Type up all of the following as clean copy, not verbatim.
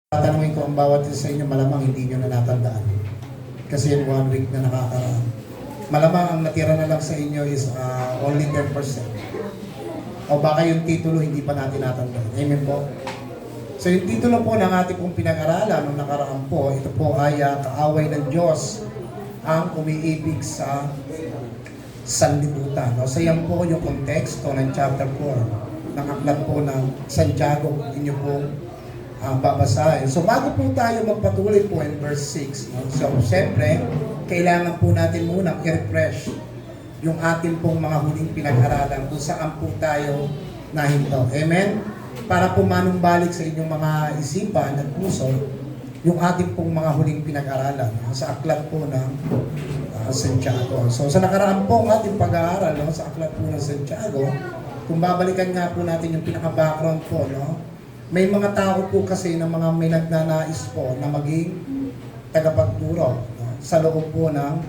Tatanungin ko ang bawat isa sa inyo, malamang hindi nyo na natandaan. Kasi yung 1 week na nakakaraan. Malamang ang natira na lang sa inyo is only 10%. O baka yung titulo hindi pa natin natandaan. Amen po? So yung titulo po ng ating pong pinag-aralan nung nakaraan po, ito po ay kaaway ng Diyos ang umiibig sa sanlibutan. O so yan po yung konteksto ng chapter 4 ng aklat po ng Santiago, inyo po babasahin. So bago po tayo magpatuloy po in verse 6, no? So siyempre, kailangan po natin muna i-refresh yung ating pong mga huling pinag-aralan kung saan po tayo nahinto. Amen? Para po manumbalik sa inyong mga isipan at puso yung ating pong mga huling pinag-aralan sa aklat po ng Santiago. So sa nakaraan po ang ating pag-aaral sa aklat po ng Santiago, kung babalikan nga po natin yung pinaka-background po, no? May mga tao po kasi na mga may nagnanais po na maging tagapagturo, no? Sa loob po ng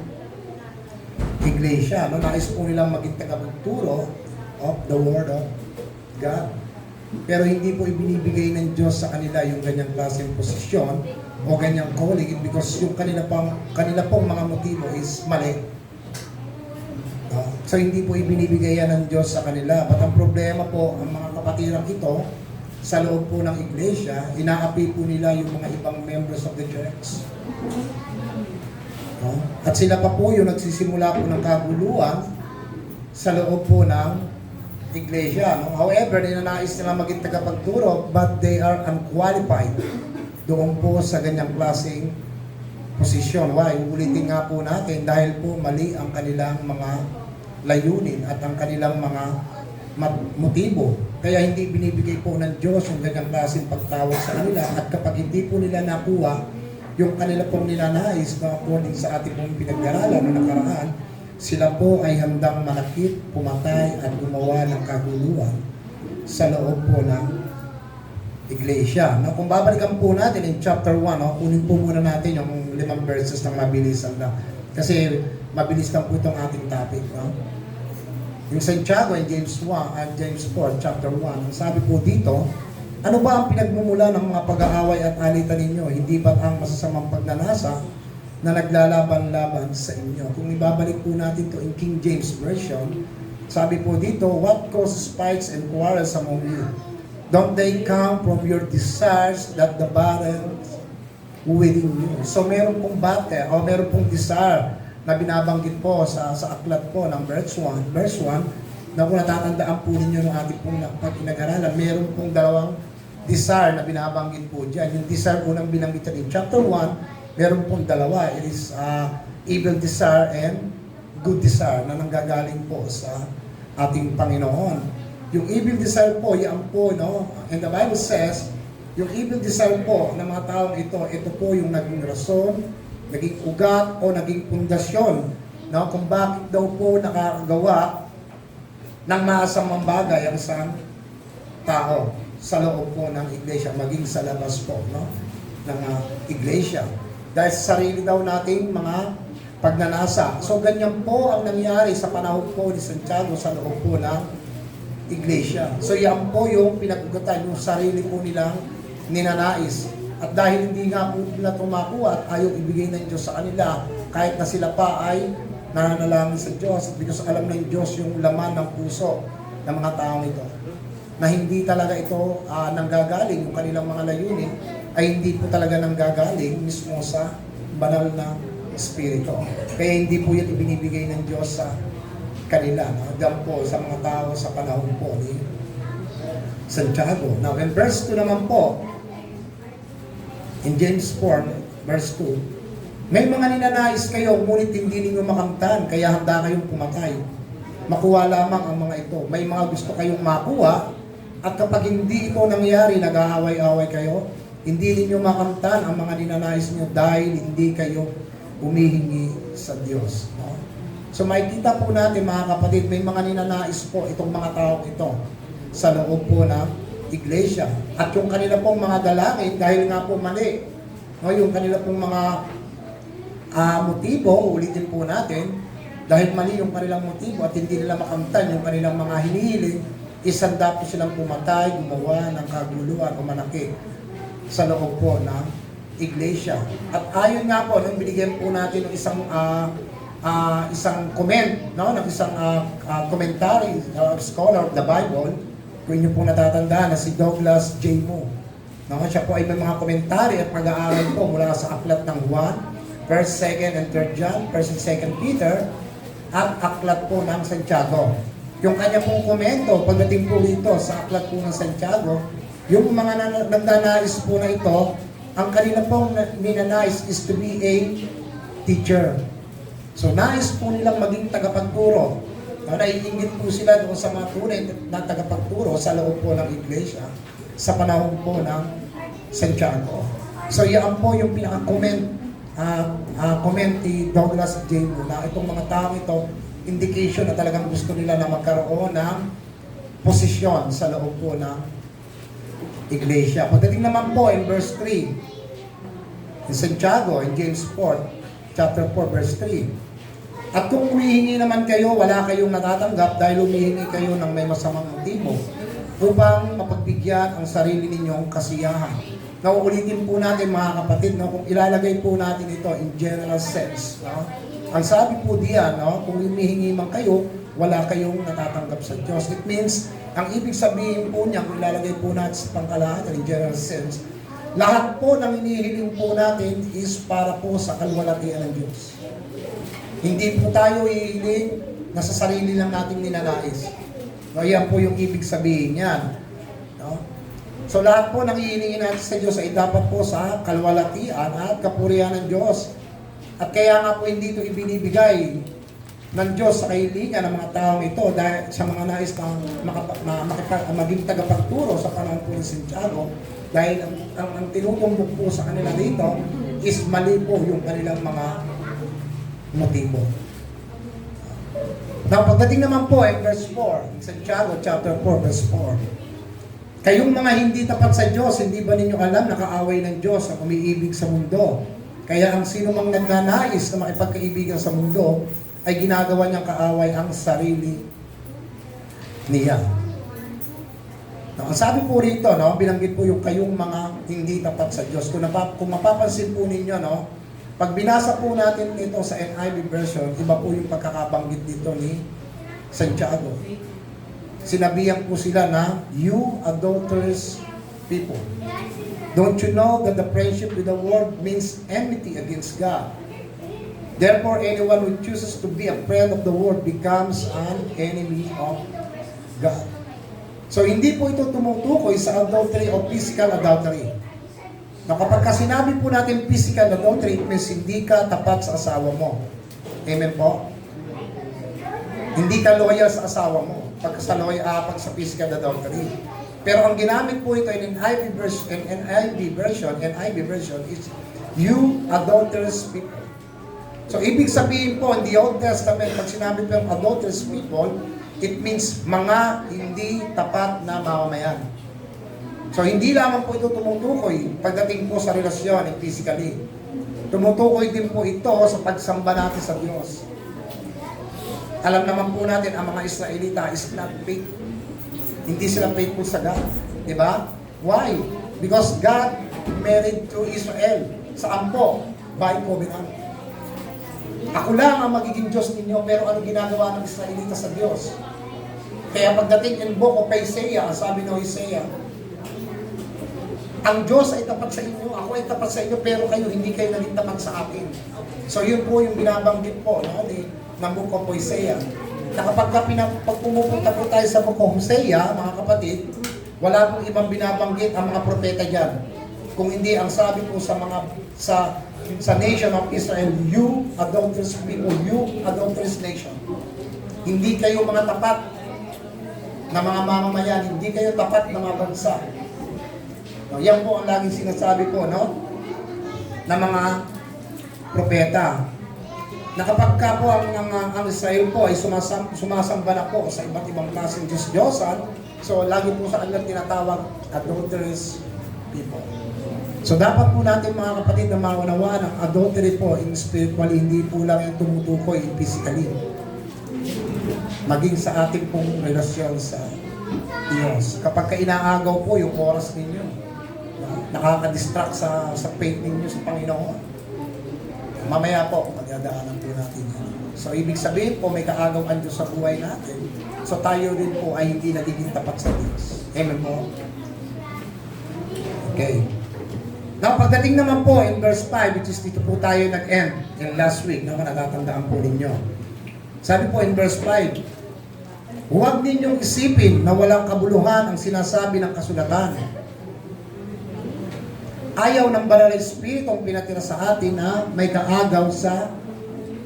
iglesia. No? Nais po nilang maging tagapagturo of the Word of God. Pero hindi po ibinibigay ng Diyos sa kanila yung ganyang klaseng posisyon o ganyang calling because yung kanila pong mga motibo is mali. No? So hindi po ibinibigay yan ng Diyos sa kanila. But ang problema po, ang mga kapatirang ito, sa loob po ng iglesia, inaapi po nila yung mga ibang members of the church. No? At sila pa po yung nagsisimula po ng kaguluhan sa loob po ng iglesia. No? However, ninanais nila maging tagapagturo, but they are unqualified doon po sa ganyang klaseng posisyon. Why? Ulitin nga po natin dahil po mali ang kanilang mga layunin at ang kanilang mga motibo. Kaya hindi binibigay po ng Diyos yung ganyang klaseng pagtawag sa kanila at kapag hindi po nila nakuha yung kanila pong ninanais na according sa ating pong pinag-aralan na nakaraan, sila po ay handang manakit, pumatay at gumawa ng kaguluhan sa loob po ng iglesia. No, kung babalikan po natin in chapter 1, no, kunin po muna natin yung 5 verses ng mabilisan na kasi mabilis lang po itong ating topic. No? Yung Santiago in James 4, chapter 1, ang sabi po dito, ano ba ang pinagmumula ng mga pag-aaway at alitan ninyo? Hindi ba ang masasamang pagnanasa na naglalaban-laban sa inyo? Kung ibabalik po natin to in King James Version, sabi po dito, what causes fights and quarrels among you? Don't they come from your desires that the battles within you? So meron pong battle o meron pong desire na binabanggit po sa aklat po ng verse 1, na kung natatandaan po ninyo ng ating pong pag-inag-aralan, meron pong dalawang desire na binabanggit po dyan. Yung desire unang binanggit in chapter 1, meron pong dalawa. It is evil desire and good desire na nanggagaling po sa ating Panginoon. Yung evil desire po, yan po, no? And the Bible says, yung evil desire po ng mga taong ito po yung naging rason, naging ugat o naging pundasyon, no? Kung bakit daw po nakakagawa ng masamang bagay ang isang tao sa loob po ng iglesia, maging sa labas po, no? Ng iglesia. Dahil sa sarili daw nating mga pagnanasa. So ganyan po ang nangyari sa panahon po ni Santiago sa loob po ng iglesia. So yan po yung pinag-ugatan, yung sarili po nilang ninanais. At dahil hindi nga po nila tumakuha at ayaw ibigay ng Diyos sa kanila, kahit na sila pa ay nananalangin sa Diyos, at because alam ng Diyos yung laman ng puso ng mga taong ito, na hindi talaga ito nanggagaling, yung kanilang mga layunin, ay hindi po talaga nanggagaling mismo sa banal na Espiritu. Kaya hindi po yan ibinibigay ng Diyos sa kanila, no? Diyan po sa mga tao sa panahon po ni Santiago. Now, in verse 2 naman po, in James 4, verse 2, may mga ninanais kayo, ngunit hindi ninyo makamtan, kaya handa kayong pumatay. Makuha lamang ang mga ito. May mga gusto kayong makuha, at kapag hindi ito nangyari, nag-aaway-away kayo, hindi ninyo makamtan ang mga ninanais niyo dahil hindi kayo humihingi sa Diyos. No? So makikita po natin mga kapatid, may mga ninanais po itong mga tao ito sa loob po ng iglesia. At yung kanila pong mga dalangin, dahil nga po mali, no, yung kanila pong mga motibo, ulitin po natin, dahil mali yung kanilang motibo at hindi nila makamtan yung kanilang mga hinihiling, isanda po silang pumatay, gumawa ng kaguluhan o manakit sa loob po ng iglesia. At ayon nga po, nung binigyan po natin ng isang comment, no? Ng isang commentary, scholar of the Bible, kung inyo po natatandaan na si Douglas J. Moo. No? Siya po ay may mga komentary at pag-aaral po mula sa aklat ng Juan, 1st, 2nd, and 3rd John, 1st and 2nd Peter, at aklat po ng Santiago. Yung kanya pong komento, pagdating po rito sa aklat po ng Santiago, yung mga nagnanais po na ito, ang kanila pong ninanais is to be a teacher. So nais po nilang maging tagapagturo. Naiingit po sila doon sa mga tunay na tagapagturo sa loob po ng iglesia sa panahon po ng Santiago. So yan po yung pinaka-comment ni Douglas J. Moo na itong mga tao ito, indication na talagang gusto nila na magkaroon ng posisyon sa loob po ng iglesia. Pagdating naman po in verse 3, in Santiago, in James 4, chapter 4, verse 3, at kung humihingi naman kayo, wala kayong natatanggap dahil humihingi kayo ng may masamang motibo upang mapagbigyan ang sarili ninyong kasiyahan. Nauulitin po natin mga kapatid, no, kung ilalagay po natin ito in general sense. No? Ang sabi po diyan, no, kung humihingi man kayo, wala kayong natatanggap sa Diyos. It means, ang ibig sabihin po niya, kung ilalagay po natin sa pangkalahatan in general sense, lahat po ng hinihiling po natin is para po sa kalwalatian ng Diyos. Hindi po tayo hihiling na sa sarili lang nating ninanais. No, yan po yung ibig sabihin niyan. No? So lahat po ng hihilingin natin sa Diyos ay dapat po sa kalwalatian at kapurihan ng Diyos. At kaya nga po hindi ito ibinibigay ng Diyos sa kahilingan ng mga taong ito dahil sa mga nais na maging tagapagturo sa panahon po ng Santiago, dahil ang tinutumbok po sa kanila dito is mali po yung kanilang mga motibo. Now, pagdating naman po in verse 4, in Santiago chapter 4, verse 4, kayong mga hindi tapat sa Diyos, hindi ba ninyo alam na kaaway ng Diyos ang umiibig sa mundo? Kaya ang sino mang nagnanais na makipagkaibigan sa mundo, ay ginagawa niyang kaaway ang sarili niya. Now, ang sabi po rito, no, binanggit po yung kayong mga hindi tapat sa Diyos. Kung mapapansin po ninyo, no, pag binasa po natin ito sa NIV version, iba po yung pagkakabanggit dito ni Santiago. Sinabihan po sila na, you adulterous people. Don't you know that the friendship with the world means enmity against God? Therefore, anyone who chooses to be a friend of the world becomes an enemy of God. So, hindi po ito tumutukoy sa adultery o physical adultery. Na kapag sinabi po natin physical adultery, it means hindi ka tapat sa asawa mo. Amen po? Hindi ka loyal sa asawa mo. Pag sa physical adultery. Pero ang ginamit po ito in NIV version is you adulterous people. So, ibig sabihin po, in the Old Testament, pag sinabi po yung adulterous people, it means mga hindi tapat na mamamayan. So, hindi lamang po ito tumutukoy pagdating po sa relasyon physically. Tumutukoy din po ito sa pagsamba natin sa Diyos. Alam naman po natin, ang mga Israelita is not faithful. Hindi sila faithful sa God. Diba? Why? Because God married to Israel sa ampo by covenant. Ako lang ang magiging Diyos ninyo, pero ano ginagawa ng Israelita sa Diyos? Kaya pagdating in book of Isaiah, sabi ng Isaiah, ang Diyos ay tapat sa inyo, ako ay tapat sa inyo, pero kayo hindi kayo naging tapat sa akin. So yun po yung binabanggit po ng book of Hosea. Na kapag pumupunta po tayo sa book of Hosea, mga kapatid, wala pong ibang binabanggit ang mga propeta dyan. Kung hindi ang sabi po sa nation of Israel, you adulterous people, you adulterous nation. Hindi kayo mga tapat na mga mamamayan, hindi kayo tapat na mga bansa. No, yan po ang laging sinasabi po, no? Na mga propeta. Na kapag ka po ang Israel po ay sumasamba na po sa iba't ibang klaseng Diyos-Diyosan, so lagi po sa kanilang tinatawag adulterous people. So dapat po natin mga kapatid na maunawaan ang adultery po in spiritually, hindi po lang yung tumutukoy physically. Maging sa ating pong relasyon sa Diyos. Kapag inaagaw po yung oras ninyo, no? nakaka-distract sa faith ninyo sa Panginoon. Mamaya po, magdadaanan po natin yan. So, ibig sabihin po, may kaagaw ang Diyos sa buhay natin. So, tayo din po ay hindi nagiging tapat sa Diyos. Amen po? Okay. Now, pagdating naman po in verse 5, which is dito po tayo nag-end in last week, naman natatandaan po ninyo. Sabi po in verse 5, huwag ninyong isipin na walang kabuluhan ang sinasabi ng kasulatan. Ayaw ng banal na Espiritu ang pinatira sa atin na may kaagaw sa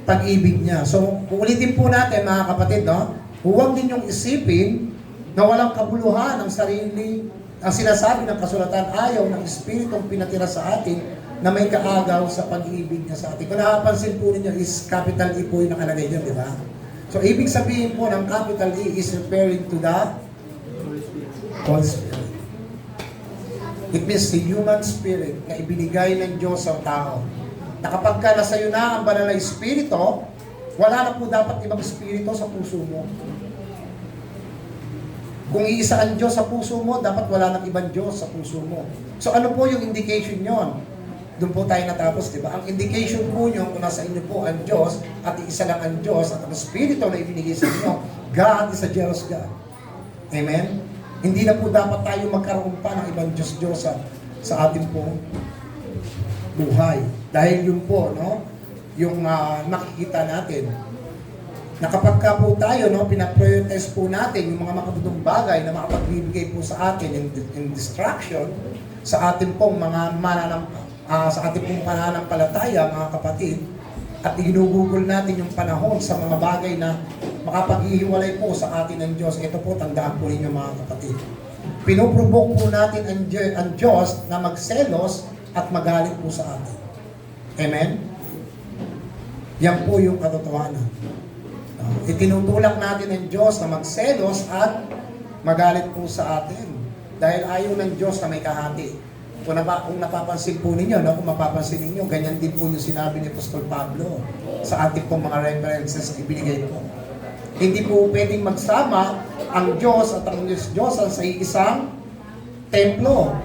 pag-ibig niya. So, uulitin po natin mga kapatid, no? Huwag ninyong isipin na walang kabuluhan ang sinasabi ng kasulatan. Ayaw ng Espiritu ang pinatira sa atin na may kaagaw sa pag-ibig niya sa atin. Kung nakapansin po ninyo is capital E po yung nakalagay dyan, di ba? So, ibig sabihin po ng capital E is referring to the Holy Spirit. It means the human spirit na ibinigay ng Diyos sa tao. Na kapag ka nasa iyo na ang banal na Espiritu, wala na po dapat ibang Espiritu sa puso mo. Kung iisa ang Diyos sa puso mo, dapat wala nang ibang Diyos sa puso mo. So ano po yung indication yon? Doon po tayo natapos, di ba? Ang indication po nyo kung nasa inyo po ang Diyos at isa lang ang Diyos at ang Espiritu na ibinigay sa inyo, God is a jealous God. Amen? Hindi na po dapat tayo magkaroon pa ng ibang Diyos-Diyos sa ating pong buhay. Dahil yun po, no? Yung nakikita natin. Na kapag ka po tayo, no, pinaprioritize po natin yung mga makabudong bagay na makapagbibigay po sa atin in distraction sa ating pong mga sa ating pong pananampalataya, mga kapatid, at ginugugol natin yung panahon sa mga bagay na makapaghihiwalay po sa atin ng Diyos. Ito po, tandaan po ninyo mga kapatid. Pinoprovoke po natin ang Diyos na magselos at magalit po sa atin. Amen? Yan po yung katotohanan. Itinutulak natin ng Diyos na magselos at magalit po sa atin. Dahil ayaw ng Diyos na may kahati. Kung napapansin po ninyo, no? Kung mapapansin ninyo, ganyan din po yung sinabi ni Apostol Pablo sa ating pong mga references na ibinigay po. Hindi po pwedeng magsama ang Diyos at ang Diyos-Diyosan sa isang templo.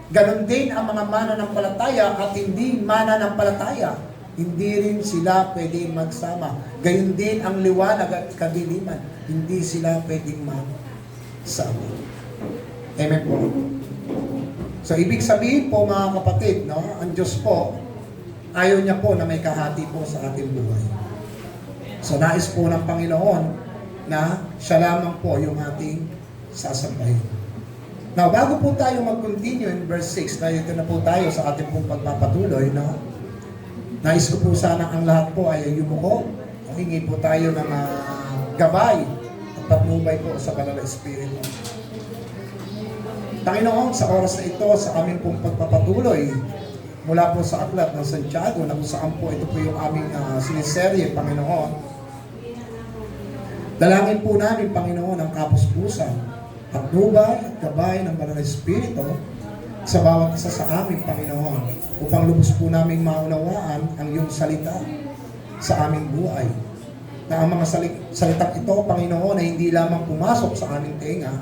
Ganon din ang mga mananampalataya at hindi mananampalataya. Hindi rin sila pwedeng magsama. Gayon din ang liwanag at kadiliman. Hindi sila pwedeng magsama. Amen po. So, ibig sabihin po mga kapatid, no, ang Diyos po, ayaw niya po na may kahati po sa ating buhay. So, nais po ng Panginoon na siya lamang po yung ating sasampahin. Now, bago po tayo mag-continue in verse 6, na ito na po tayo sa ating pong pagpapatuloy, no, nais ko po sana ang lahat po ay yumuko. Hingi po tayo ng gabay at patnubay po sa Banal na Espiritu. Panginoon, sa oras na ito, sa aming pong pagpapatuloy, mula po sa aklat ng Santiago, na kung saan po ito po yung aming siniserye, Panginoon. Dalangin po namin, Panginoon, ang kapuspusan, patnubay at gabay ng Banal na Espiritu sa bawat isa sa amin, Panginoon, upang lubos po namin maunawaan ang iyong salita sa aming buhay. Na ang mga salitang ito, Panginoon, ay hindi lamang pumasok sa aming tenga,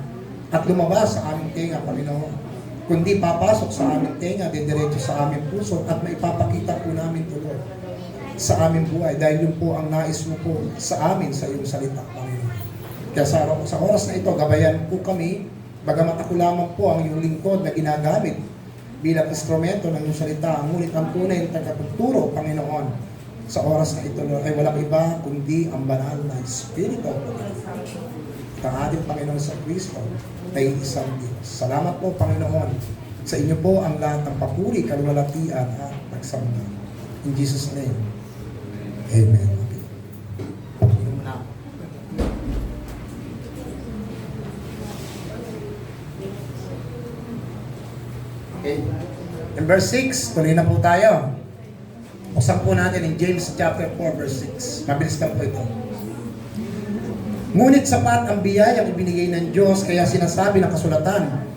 at lumabas sa aming tenga, Panginoon, kundi papasok sa aming tenga, didiretso sa aming puso, at maipapakita po namin tuloy sa aming buhay. Dahil yun po ang nais mo po sa amin, sa iyong salita, Panginoon. Kaya sa oras na ito, gabayan po kami, bagamat ako lamang po ang iyong lingkod na ginagamit bilang instrumento ng iyong salita. Ngunit ang tunay na tagapagturo, Panginoon, sa oras na ito, ay walang iba kundi ang banal na Espiritu, Panginoon. Ang ating Panginoon sa Kristo ay isang Diyos. Salamat po, Panginoon. Sa inyo po ang lahat ng papuri, kaluwalhatian at pagsamba. In Jesus' name. Amen. Okay. In verse 6, tuloy na po tayo. Buksan po natin in James chapter 4, verse 6. Mabilis na po ito. Ngunit sapat ang biyayang ibinigay ng Diyos, kaya sinasabi ng kasulatan,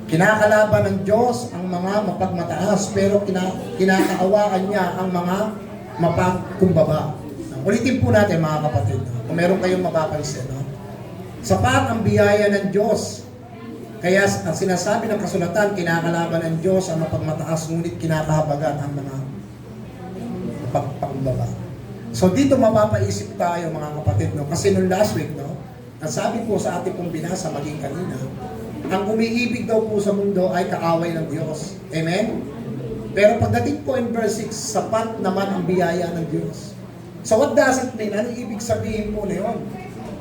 kinakalaban ng Diyos ang mga mapagmataas, pero kinakaawaan niya ang mga mapagkumbaba. Ulitin po natin mga kapatid, kung meron kayong mapapansin. No? Sapat ang biyaya ng Diyos, Kaya ang sinasabi ng kasulatan, kinakalaban ng Diyos ang mapagmataas, ngunit kinakahabagan ang mga pagpakumbaba. So dito mapapaisip tayo mga kapatid, no? Kasi nung last week, no, ang sabi po sa ating pong binasa maging kanina, ang umiibig daw po sa mundo ay kaaway ng Diyos. Amen? Pero pagdating po in verse 6, sapat naman ang biyaya ng Diyos. So what does it mean? Ano ibig sabihin po na yun?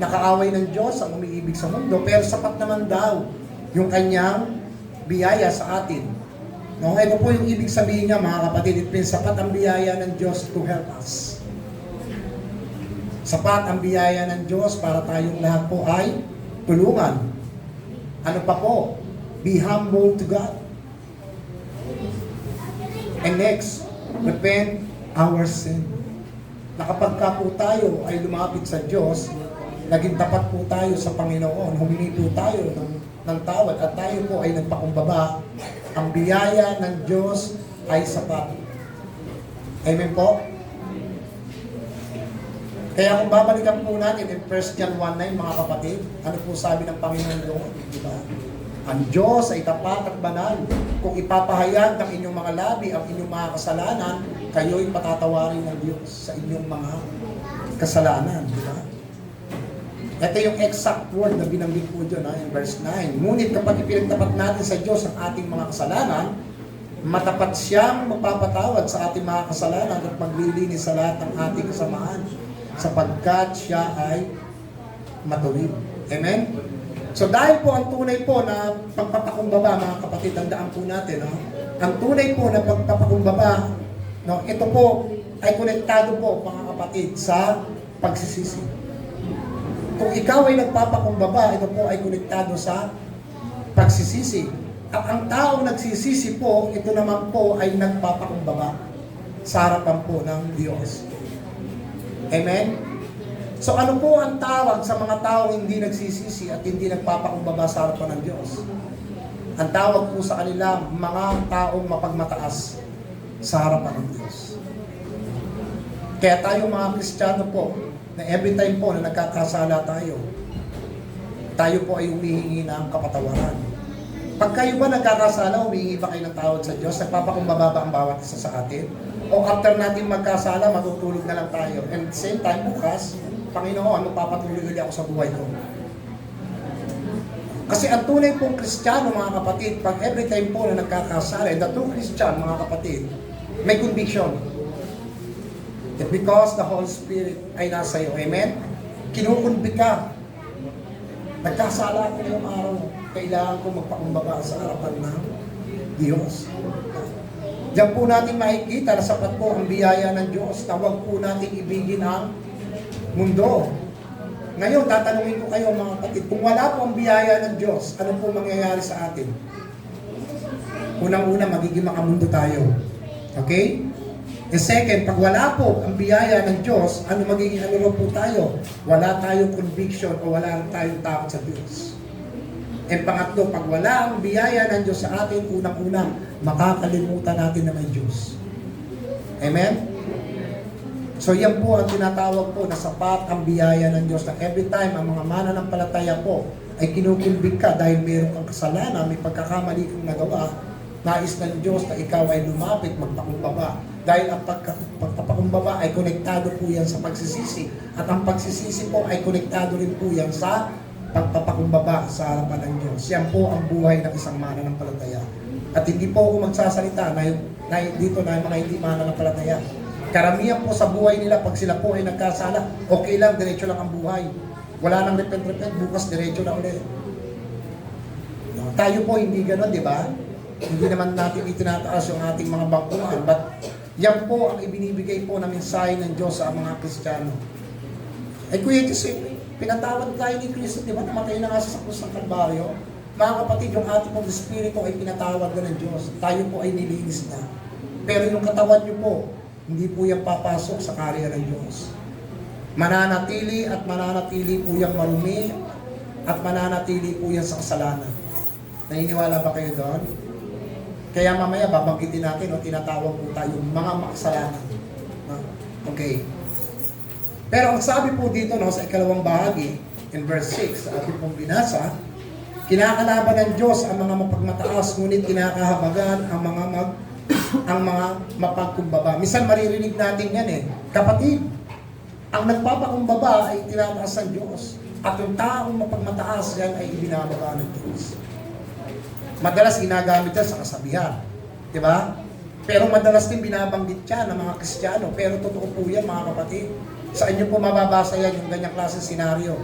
Nakaaway ng Diyos ang umiibig sa mundo, pero sapat naman daw yung kanyang biyaya sa atin. No, ito po yung ibig sabihin niya mga kapatid, it means sapat ang biyaya ng Diyos to help us. Sapat ang biyaya ng Diyos para tayong lahat po ay tulungan. Ano pa po? Be humble to God. And next, repent our sin. Na kapag ka po tayo ay lumapit sa Diyos, naging tapat po tayo sa Panginoon, humingi po tayo ng tawad at tayo po ay nagpakumbaba, ang biyaya ng Diyos ay sapat. Amen po? Kaya kung babalikan po natin in 1 John 1:9 mga kapatid, ano po sabi ng Panginoon doon? Diba? Ang Diyos ay tapat at banal. Kung ipapahayag ng inyong mga labi ang inyong mga kasalanan, kayo'y patatawarin ng Diyos sa inyong mga kasalanan. Diba? Ito yung exact word na binanggit po dyan in verse 9. Ngunit kapag ipinagtapat natin sa Diyos ang ating mga kasalanan, matapat siyang magpapatawad sa ating mga kasalanan at maglilinis sa lahat ng ating kasamaan sapagkat siya ay matuwid. Amen? So dahil po ang tunay po na pagpapakumbaba, mga kapatid, tandaan po natin, no? Ang tunay po na pagpapakumbaba, no, ito po ay konektado po, mga kapatid, sa pagsisisi. Kung ikaw ay nagpapakumbaba, ito po ay konektado sa pagsisisi. At ang taong nagsisisi po, ito naman po ay nagpapakumbaba sa harapan po ng Diyos. Amen? So ano po ang tawag sa mga taong hindi nagsisisi at hindi nagpapakumbaba sa harapan ng Diyos? Ang tawag po sa kanila, mga taong mapagmataas sa harapan ng Diyos. Kaya tayo mga Kristiyano po, na every time po na nagkakasala tayo po ay humihingi ng kapatawaran. Pag kayo ba nagkakasala, humihingi ba kayo ng tawad sa Diyos? Nagpapakumbaba ba ang bawat isa sa atin? O after natin magkasala, matutulog na lang tayo? And at the same time, bukas, Panginoon, magpapatuloy ulit ako sa buhay ko. Kasi ang tunay pong Kristiyano, mga kapatid, pag every time po na nagkakasala, and the true Christian, mga kapatid, may conviction. It's because the Holy Spirit ay nasa iyo. Amen? Kinukunbit ka. Nagkasala ako ngayong araw. Kailangan ko magpakumbaba sa harapan ng Diyos. Diyan po natin makikita na sapat po ang biyaya ng Diyos. Tawag po natin ibigin ang mundo. Ngayon, tatanungin ko kayo mga kapatid, kung wala po ang biyaya ng Diyos, ano po mangyayari sa atin? Unang-una, magiging makamundo tayo. Okay? And second, pag wala po ang biyaya ng Diyos, ano magiging ano po tayo? Wala tayong conviction o wala tayong takot sa Diyos. And pangatlo, pag wala ang biyaya ng Diyos sa atin, unang-unang, makakalimutan natin na may Diyos. Amen? So yan po ang tinatawag po na sapat ang biyaya ng Diyos na every time ang mga mananampalataya po ay kinukumbig ka dahil mayroon kang kasalanan, may pagkakamali kang nagawa, nais ng Diyos na ikaw ay lumapit, magpakumbaba. Dahil ang pagpapakumbaba ay konektado po yan sa pagsisisi. At ang pagsisisi po ay konektado rin po yan sa pagpapakumbaba sa harapan ng Diyos. Yan po ang buhay ng isang mananampalataya. At hindi po ako magsasalita na dito na mga hindi mananampalataya. Karamihan po sa buhay nila, pag sila po ay nagkasala, okay lang, diretso lang ang buhay. Wala nang repent, bukas diretso na ulit. No, tayo po hindi gano'n, di ba? Hindi naman natin itinataas yung ating mga bangkuhan. But yan po ang ibinibigay po na mensahe ng Diyos sa mga Kristiyano. Ay Kuya Diyos, pinatawad tayo ni Kristo, di ba? Namatay na nga sa krus ng Kalbaryo. Mga kapatid, yung ating pong Espiritu ay pinatawad na ng Diyos. Tayo po ay nilinis na. Pero yung katawan nyo po, hindi po yan papasok sa karya ng Diyos. Mananatili at mananatili po yung marumi at mananatili po yan sa kasalanan. Naniniwala ba kayo doon? Kaya mamaya babanggitin natin o tinatawag po tayo mga makasalanan. Okay. Pero ang sabi po dito no, sa ikalawang bahagi, in verse 6, sa ating pong binasa, Kinakalaban ng Diyos ang mga mapagmataas, ngunit kinakahabagan ang mga mapagkumbaba. Minsan maririnig natin yan kapatid, ang nagpapakumbaba ay tinataas ng Diyos. At yung taong mapagmataas yan ay ibinababa ng Diyos. Madalas ginagamit yan sa kasabihan. Diba? Pero madalas din binabanggit yan ng mga Kristiyano. Pero totoo po yan mga kapatid. Sa inyo po mababasa yan yung ganyang klaseng senaryo.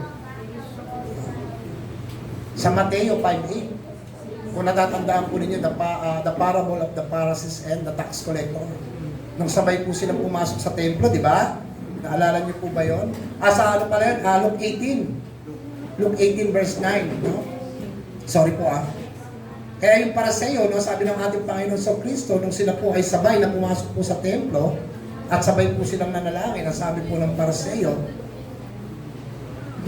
Sa Mateo 5:8, kung natatandaan po ninyo, the parable of the Pharisees and the tax collector. Nung sabay po silang pumasok sa templo, di ba? Naalala niyo po ba yun? Sa ano pala yun? Luke 18. Luke 18 verse 9. No? Sorry po Kaya yung Pariseo, no, sabi ng ating Panginoon sa Kristo, nung sila po ay sabay na pumasok po sa templo, at sabay po silang nanalangin, ang sabi po ng Pariseo,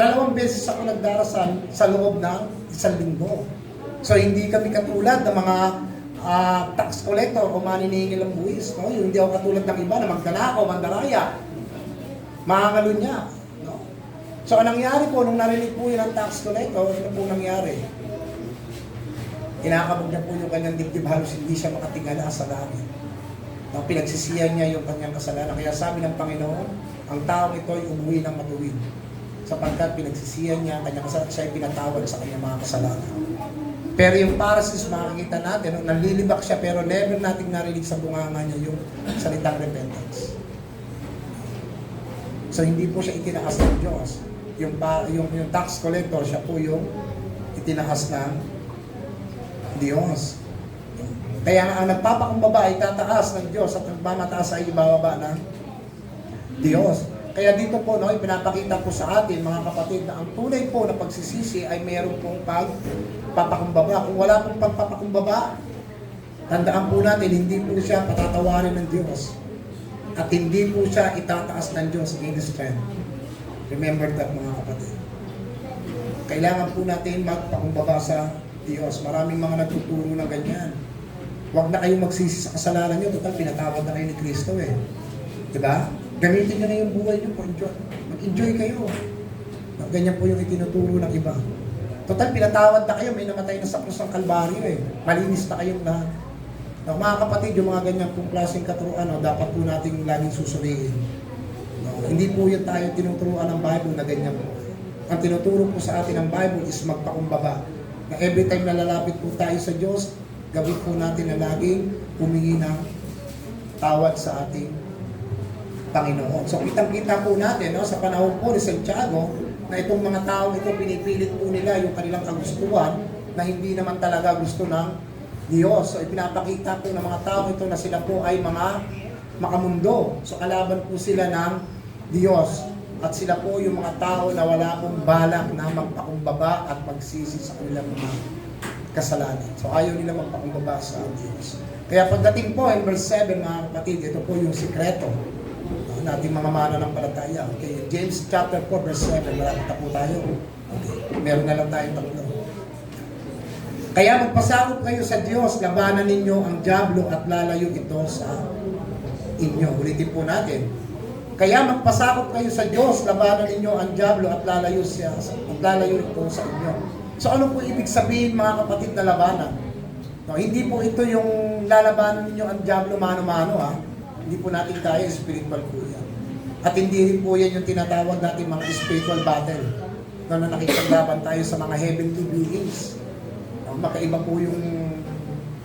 2 beses ako nagdarasal sa loob ng 1 linggo. So hindi kami katulad ng mga tax collector o maniningil ng buwis. No? Hindi ako katulad ng iba na magdanakaw, mandaraya, mangangalunya. No? So anong nangyari po, nung narinig po yun ang tax collector, ano po nangyari? Kinakabog niya po yung kanyang dibdib, halos hindi siya makatingala sa langit. No? Pinagsisiyan niya yung kanyang kasalanan. Kaya sabi ng Panginoon, ang taong ito ay umuwi ng matuwid. Sapagkat pinagsisiyan niya ang kanyang kasalanan, siya ay pinatawad sa kanyang mga kasalanan. Pero yung Pharisees, makikita natin, nalilibak siya pero never nating narinig sa bunganga niya yung salitang repentance. So hindi po siya itinaas ng Diyos. Yung tax collector, siya po yung itinaas ng Diyos. Kaya ang nagpapakumbaba ay tataas ng Diyos at nagmamataas ay ibababa ng Diyos. Kaya dito po, no, ipinapakita ko sa atin, mga kapatid, na ang tunay po na pagsisisi ay mayroon pong pagpapakumbaba. Kung wala pong pagpapakumbaba, tandaan po natin, hindi po siya patatawarin ng Diyos. At hindi po siya itataas ng Diyos in His strength. Remember that, mga kapatid. Kailangan po natin magpakumbaba sa Diyos. Maraming mga nagtuturo na ganyan. Huwag na kayong magsisi sa kasalanan nyo. Total, pinatawad na kayo ni Kristo Diba? Gamitin nyo na yung buhay nyo. Mag-enjoy kayo. Ganyan po yung itinuturo ng iba. Total, pinatawad na kayo. May namatay na sa krus ng Kalbaryo Malinis na kayong lahat. Mga kapatid, yung mga ganyan pong klaseng katuruan, dapat po nating laging susuriin. Hindi po yun tayo tinuturuan ng Bible na ganyan po. Ang tinuturo po sa atin ng Bible is magpakumbaba. Na every time na lalapit po tayo sa Diyos, gawin po natin na laging humingi ng tawad sa ating Panginoon. So kitang-kita po natin sa panahon po ni Santiago na itong mga tao ito pinipilit po nila yung kanilang kagustuhan na hindi naman talaga gusto ng Diyos. So ipinapakita po ng mga tao ito na sila po ay mga makamundo. So kalaban po sila ng Diyos. At sila po yung mga tao na wala pong balak na magpakumbaba at magsisi sa kanilang mga kasalanan. So ayaw nila magpakumbaba sa Diyos. Kaya pagdating po in verse 7, mga kapatid, ito po yung sikreto nating mga mananampalataya. Okay, James chapter 4 verse 7, malapit na po tayo. Okay, meron na lang tayong tatlo. Kaya magpasakop kayo sa Diyos, labanan ninyo ang dyablo at lalayo ito sa inyo. Ulitin po natin. Kaya magpasakop kayo sa Diyos, labanan ninyo ang dyablo at lalayo ito sa inyo. So ano po ibig sabihin, mga kapatid, na labanan? No, hindi po ito yung lalabanan ninyo ang dyablo mano-mano Hindi po natin kaya, spiritual po yan. At hindi rin po yan yung tinatawag natin mga spiritual battle. Na nakikipaglaban tayo sa mga heavenly beings. Makaiba po yung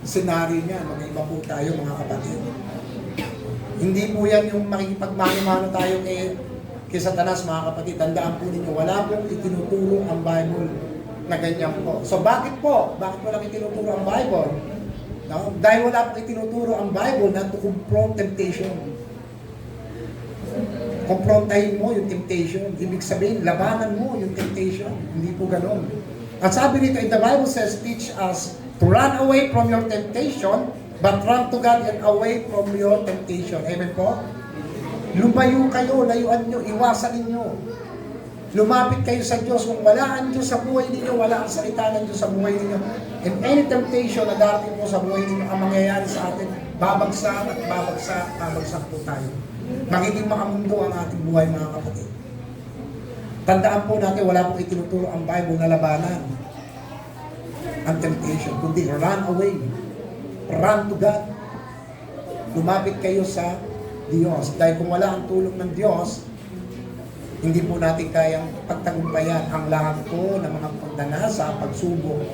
scenario niya, makaiba po tayo, mga kapatid. Hindi po yan yung makikipagmano-mano tayo kay Satanas, mga kapatid. Tandaan po ninyo, wala pong itinuturo ang Bible na ganyan po. So bakit po? Bakit walang itinuturo ang Bible? No? Dahil wala pong itinuturo ang Bible na to confront temptation. Confrontahin mo yung temptation. Ibig sabihin, labanan mo yung temptation. Hindi po ganun. At sabi rito, the Bible says, teach us to run away from your temptation, but run to God and away from your temptation. Amen po? Lumayo kayo, layuan nyo, iwasan ninyo. Lumapit kayo sa Diyos. Kung wala ang Diyos sa buhay ninyo, wala ang salita ng Diyos sa buhay ninyo. And any temptation na darating po sa buhay ninyo, ang mangyayari sa atin, babagsak at babagsak po tayo. Magiging makamundo ang ating buhay, mga kapatid. Tandaan po natin, wala pong itinuturo ang Bible na labanan. ang temptation, kundi run away. Run to God. Lumapit kayo sa Diyos. Dahil kung wala ang tulong ng Diyos, hindi po natin kayang pagtagumpayan ang lahat po ng mga pagdanasa, pagsubok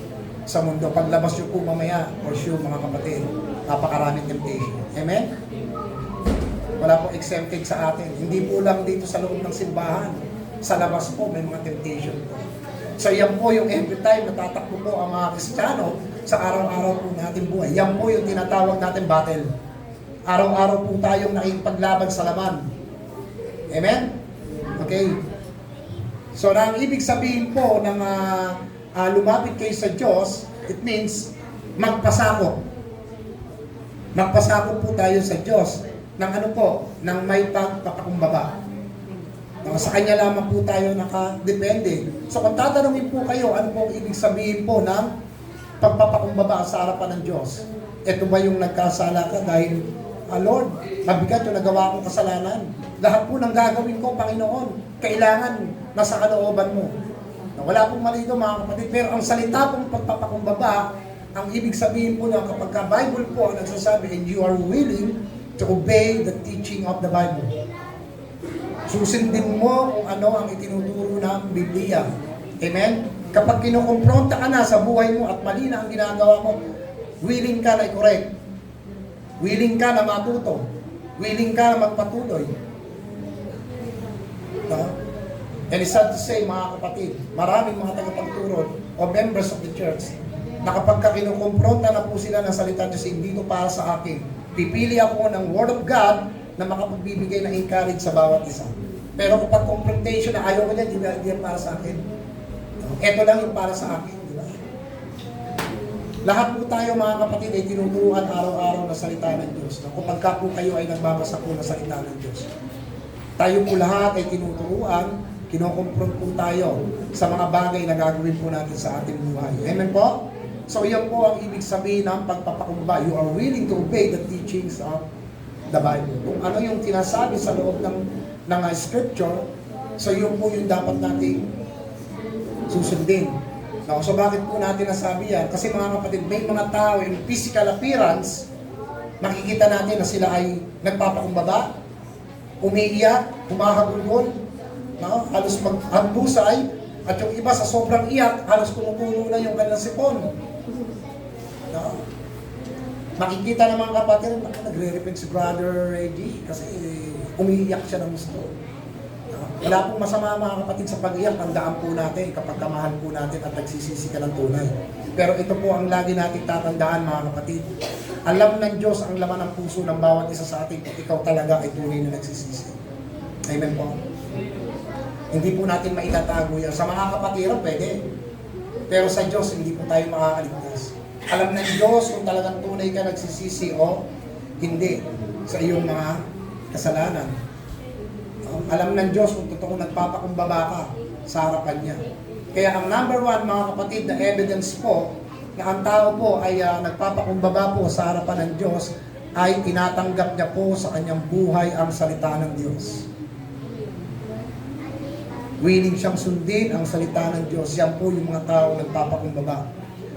sa mundo. Paglabas nyo po mamaya, for sure mga kapatid, napakaraming temptation. Amen? Wala po exempted sa atin. Hindi po lang dito sa loob ng simbahan. Sa labas po, may mga temptation po. So yan po yung every time natatakbo po ang mga Kristiyano sa araw-araw po natin buhay. Yan po yung tinatawag natin battle. Araw-araw po tayong nakikipaglaban sa laman. Amen? Okay? So na ang ibig sabihin po ng lumapit kayo sa Diyos, it means magpasakop. Magpasakop po tayo sa Diyos ng ano po, ng may pagpapakumbaba. Sa Kanya lamang po tayo nakadepende. So kung tatanungin po kayo, ano po ang ibig sabihin po ng pagpapakumbaba sa harapan ng Diyos? Ito ba yung nagkasala ka dahil, Lord, mabigat yung nagawa kong kasalanan. Lahat po ng gagawin ko, Panginoon, kailangan nasa kalooban mo. Wala pong mali ito mga kapatid, pero ang salita pong pagpapakumbaba, ang ibig sabihin po na kapag ka-Bible po ang nagsasabi, and you are willing to obey the teaching of the Bible. Susundin mo kung ano ang itinuturo ng Biblia. Amen? Kapag kinukumpronta ka na sa buhay mo at mali na ang ginagawa mo, willing ka na i-correct. Willing ka na matuto. Willing ka na magpatuloy. No? And it's sad to say, mga kapatid, maraming mga tagapagturo o members of the church na kapag kinukumpronta na po sila ng salita Diyos, hindi ito para sa akin. Pipili ako ng Word of God na makapagbibigay ng encourage sa bawat isa. Pero kapag confrontation na ayaw ko niya, hindi yan para sa akin. Ito lang yung para sa akin. Di ba? Lahat po tayo mga kapatid ay tinuturuan araw-araw na salita ng Diyos. Kapag ka po kayo ay nagbabasa po na salita ng Diyos. Tayo po lahat ay tinuturuan, kinokonfront po tayo sa mga bagay na gagawin po natin sa ating buhay. Amen po? So yan po ang ibig sabihin ng pagpapakumbaba. You are willing to obey the teachings of the Bible. Kung ano yung tinasabi sa loob ng scripture, so yun po yung dapat nating susundin. So bakit po natin nasabi yan? Kasi mga kapatid, may mga tao in physical appearance, makikita natin na sila ay nagpapakumbaba, umiiyak, humahagulgol, no? Halos maghambusay, at yung iba sa sobrang iyak, halos kumukulo na yung kanilang sipon. No? Makikita ng mga kapatid, nagre-repent si Brother Reggie kasi umiiyak siya ng gusto. Wala pong masama mga kapatid sa pag-iyak, tandaan po natin kapag kamahal po natin at nagsisisi ka ng tunay. Pero ito po ang lagi nating tatandaan mga kapatid. Alam ng Diyos ang laman ng puso ng bawat isa sa atin kung ikaw talaga ay tunay na nagsisisi. Amen po. Hindi po natin maitatago yan. Sa mga kapatiran, pwede. Pero sa Diyos, hindi po tayo makakaligtas. Alam ng Diyos kung talagang tunay ka nagsisisi o hindi sa iyong mga kasalanan. Alam ng Diyos kung totoo nagpapakumbaba ka sa harapan niya. Kaya ang number one, mga kapatid, na evidence po na ang tao po ay nagpapakumbaba po sa harapan ng Diyos ay tinatanggap niya po sa kanyang buhay ang salita ng Diyos. Willing siyang sundin ang salita ng Diyos. Yan po yung mga tao nagpapakumbaba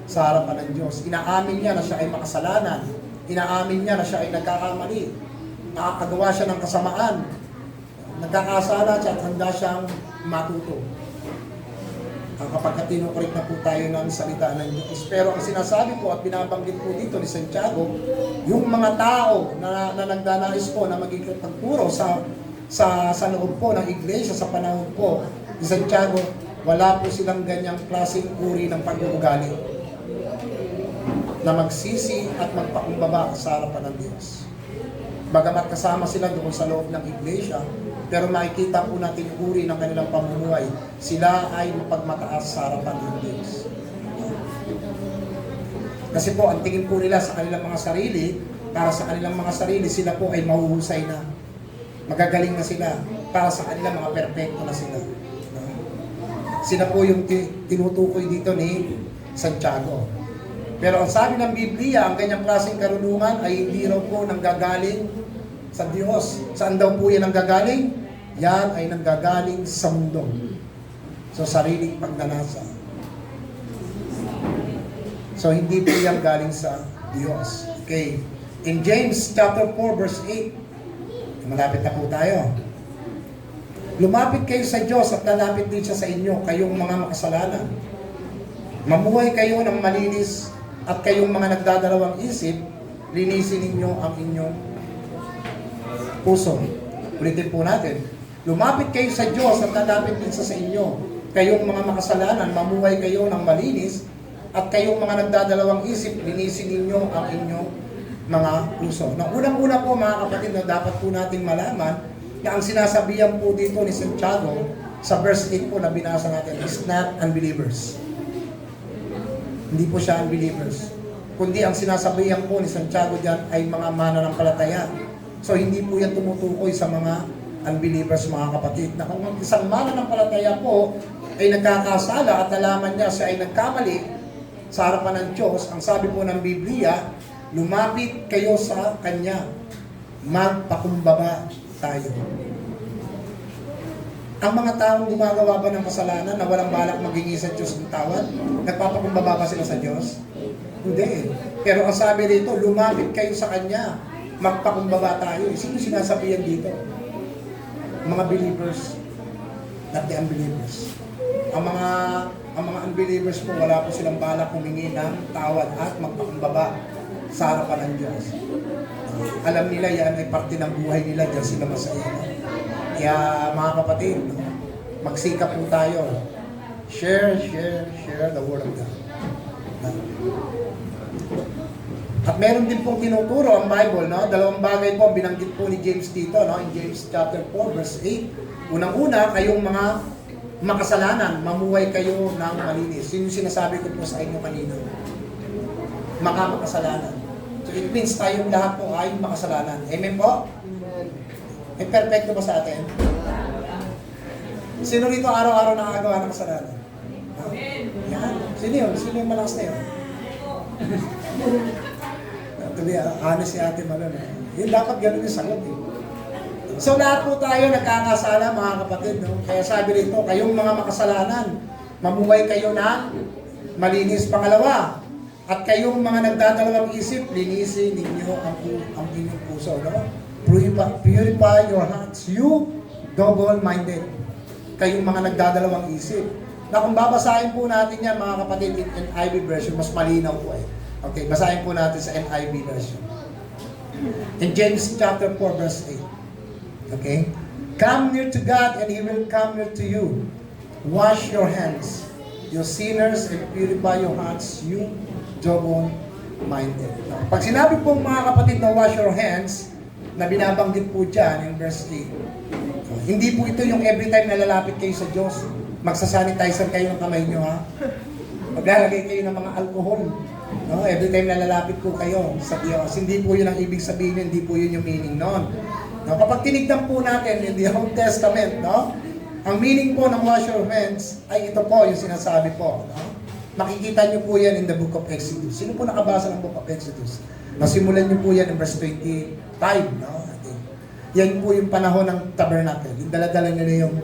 sa harapan ng Diyos. Inaamin niya na siya ay makasalanan. Inaamin niya na siya ay nagkakamali. Nakakagawa siya ng kasamaan. Nagkakasala siya at handa siyang matuto. Kapag tinukorek na po tayo ng salita ng Diyos. Pero ang sinasabi po at binabanggit po dito ni Santiago, yung mga tao na nagdanais po na maging pagturo sa loob po ng iglesia sa panahon po ni Santiago, wala po silang ganyang klaseng uri ng pag-uugali na magsisi at magpakumbaba sa harapan ng Diyos. Bagamat kasama sila doon sa loob ng iglesia, pero makikita po natin uri ng kanilang pamumuhay. Sila ay mapagmataas sa harapan ng Diyos. Kasi po, ang tingin po nila sa kanilang mga sarili, para sa kanilang mga sarili, sila po ay mahuhusay na. Magagaling na sila. Para sa kanilang mga perpekto na sila. Sila po yung tinutukoy dito ni Santiago. Pero ang sabi ng Biblia, ang ganyang klaseng karunungan ay hindi raw po nanggagaling sa Diyos. Saan daw po yan nanggagaling? Yan ay nanggagaling sa mundo. So, sariling pagnanasa. So hindi po yan galing sa Diyos. Okay. In James chapter 4 verse 8, malapit na po tayo. Lumapit kayo sa Diyos at lalapit din siya sa inyo, kayong mga makasalanan. Mamuhay kayo ng malinis at kayong mga nagdadalawang isip, linisin ninyo ang inyong puso. Ulitin po natin. Lumapit kayo sa Diyos at lalapit din siya sa inyo, kayong mga makasalanan, mamuhay kayo ng malinis at kayong mga nagdadalawang isip, linisin ninyo ang inyong mga puso. Na unang-una po mga kapatid, na dapat po nating malaman na ang sinasabihan po dito ni Santiago sa verse 8 po na binasa natin is not unbelievers. Hindi po siya unbelievers. Kundi ang sinasabihan po ni Santiago diyan ay mga mananampalataya. So hindi po yan tumutukoy sa mga unbelievers mga kapatid. Na kung isang mananampalataya po ay nagkakasala at nalaman niya siya ay nagkamali sa harapan ng Diyos, ang sabi po ng Biblia, lumapit kayo sa Kanya, magpakumbaba tayo. Ang mga taong gumagawa ba ng kasalanan na walang balak maghingi sa Diyos ng tawad, nagpapakumbaba ba sila sa Diyos? Hindi. Pero ang sabi dito, lumapit kayo sa Kanya, magpakumbaba tayo. Sino sinasabihan dito? Mga believers, not the unbelievers. Ang mga unbelievers po, wala po silang balak humingi ng tawad at magpakumbaba sa harapan ng Diyos. Alam nila yan ay parte ng buhay nila, dyan sila masaya. Kaya mga kapatid, magsikap po tayo. Share the Word of God. At meron din pong tinuturo ang Bible, no? Dalawang bagay po ang binanggit po ni James dito, no? In James chapter 4 verse 8. Unang-una, kayong mga makasalanan, mamuhay kayo ng malinis. Yun yung sinasabi ko po sa inyo kanina. Makasalanan. So it means tayong lahat po ay makasalanan. Amen po? May perfecto ba sa atin? Sino rito araw-araw nakagawa ng kasalanan? Yan. Sino yun? Sino yung malakas na yun? To be honest si Ate Malon. Yun dapat ganun yung sagot eh. So lahat po tayo nagkakasala mga kapatid. No? Kaya sabi rito, kayong mga makasalanan, mamuhay kayo na malinis. Pangalawa, at kayong mga nagdadalawang isip, linisin ninyo ang inyong puso. No? Purify your hearts. You double-minded. Kayong mga nagdadalawang isip. Na kung babasahin po natin yan mga kapatid in NIV version, mas malinaw po eh. Okay, basahin po natin sa NIV version. In James chapter 4 verse 8. Okay? Come near to God and He will come near to you. Wash your hands, you sinners, and purify your hearts, you double-minded. Pag sinabi po mga kapatid na wash your hands, na binabanggit po dyan in verse 8, hindi po ito yung every time na lalapit kayo sa Diyos, magsasanitizer kayo ng kamay nyo ha. Maglalagay kayo ng mga alcohol. No? Every time na lalapit po kayo sa Diyos. Hindi po yun ang ibig sabihin, hindi po yun yung meaning nun. No? Kapag tinignan po natin in the Old Testament, no? Ang meaning po ng wash your hands ay ito po yung sinasabi po. No? Makikita nyo po yan in the book of Exodus. Sino po nakabasa ng book of Exodus? Nasimulan nyo po yan in verse 25. No? Yan po yung panahon ng tabernacle. Yung daladala nila yung